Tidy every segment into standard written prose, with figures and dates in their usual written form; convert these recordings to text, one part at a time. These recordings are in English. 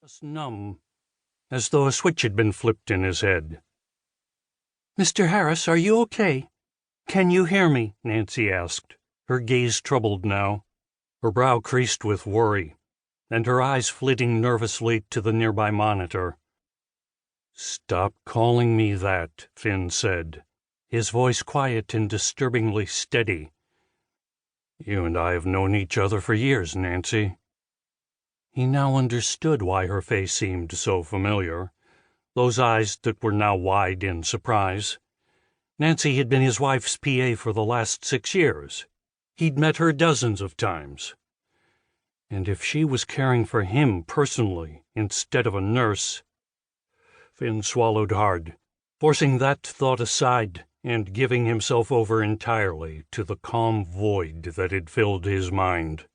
Just numb, as though a switch had been flipped in his head. "Mr. Harris, are you okay? Can you hear me?" Nancy asked, her gaze troubled now, her brow creased with worry, and her eyes flitting nervously to the nearby monitor. "Stop calling me that," Finn said, his voice quiet and disturbingly steady. "You and I have known each other for years, Nancy." He now understood why her face seemed so familiar, those eyes that were now wide in surprise. Nancy had been his wife's PA for the last 6 years. He'd met her dozens of times. And if she was caring for him personally instead of a nurse... Finn swallowed hard, forcing that thought aside and giving himself over entirely to the calm void that had filled his mind.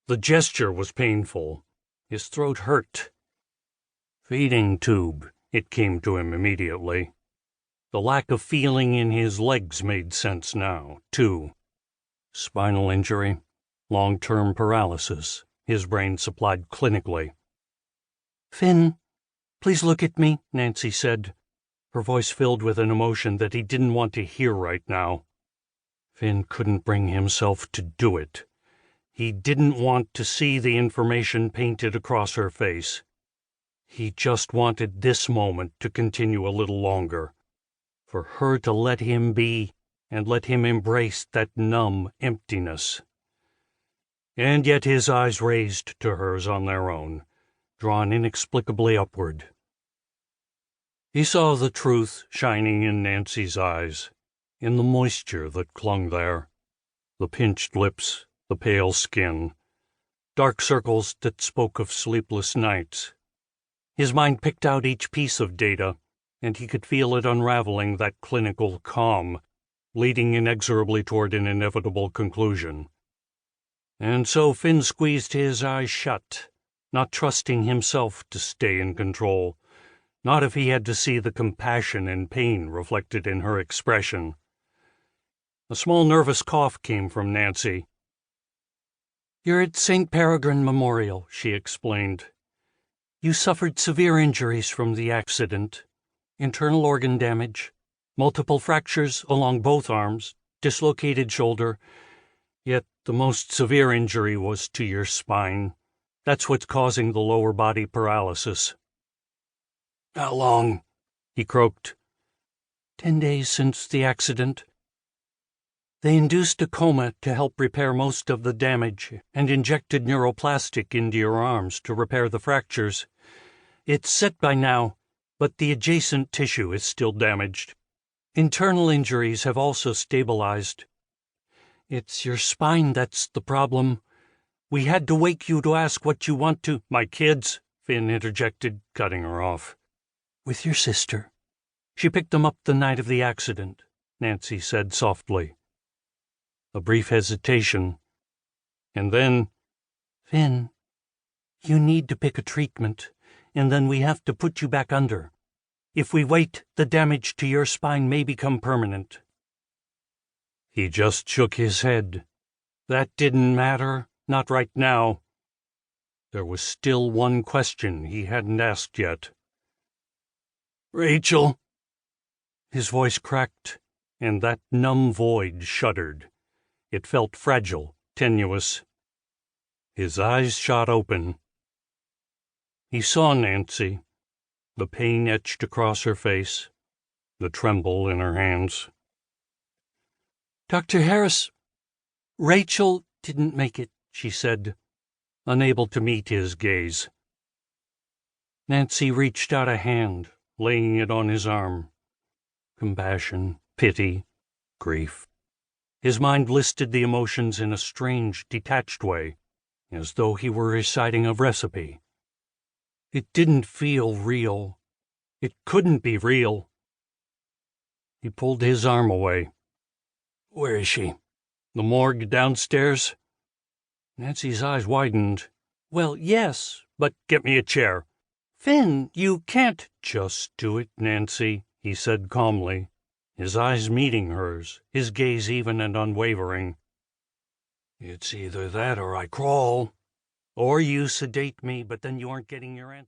The gesture was painful. His throat hurt. Feeding tube, it came to him immediately. The lack of feeling in his legs made sense now, too. Spinal injury, long-term paralysis, his brain supplied clinically. "Finn, please look at me," Nancy said, her voice filled with an emotion that he didn't want to hear right now. Finn couldn't bring himself to do it. He didn't want to see the information painted across her face. He just wanted this moment to continue a little longer, for her to let him be and let him embrace that numb emptiness. And yet his eyes raised to hers on their own, drawn inexplicably upward. He saw the truth shining in Nancy's eyes, in the moisture that clung there, the pinched lips, the pale skin, dark circles that spoke of sleepless nights. His mind picked out each piece of data, and he could feel it unraveling that clinical calm, leading inexorably toward an inevitable conclusion. And so Finn squeezed his eyes shut, not trusting himself to stay in control, not if he had to see the compassion and pain reflected in her expression. A small nervous cough came from Nancy. "You're at St. Peregrine Memorial," she explained. "You suffered severe injuries from the accident, internal organ damage, multiple fractures along both arms, dislocated shoulder, yet the most severe injury was to your spine. That's what's causing the lower body paralysis." "How long?" he croaked. 10 days since the accident. They induced a coma to help repair most of the damage and injected neuroplastic into your arms to repair the fractures. It's set by now, but the adjacent tissue is still damaged. Internal injuries have also stabilized. It's your spine that's the problem. We had to wake you to ask what you want to—" "My kids," Finn interjected, cutting her off. "With your sister. She picked them up the night of the accident," Nancy said softly. A brief hesitation, and then, "Finn, you need to pick a treatment, and then we have to put you back under. If we wait, the damage to your spine may become permanent." He just shook his head. That didn't matter, not right now. There was still one question he hadn't asked yet. "Rachael?" His voice cracked, and that numb void shuddered. It felt fragile, tenuous. His eyes shot open. He saw Nancy, the pain etched across her face, the tremble in her hands. "Dr. Harris, Rachael didn't make it," she said, unable to meet his gaze. Nancy reached out a hand, laying it on his arm. Compassion, pity, grief. His mind listed the emotions in a strange, detached way, as though he were reciting a recipe. It didn't feel real. It couldn't be real. He pulled his arm away. "Where is she? The morgue downstairs?" Nancy's eyes widened. "Well, yes, but—" "Get me a chair." "Finn, you can't—" "Just do it, Nancy," he said calmly, his eyes meeting hers, his gaze even and unwavering. "It's either that or I crawl. Or you sedate me, but then you aren't getting your answer.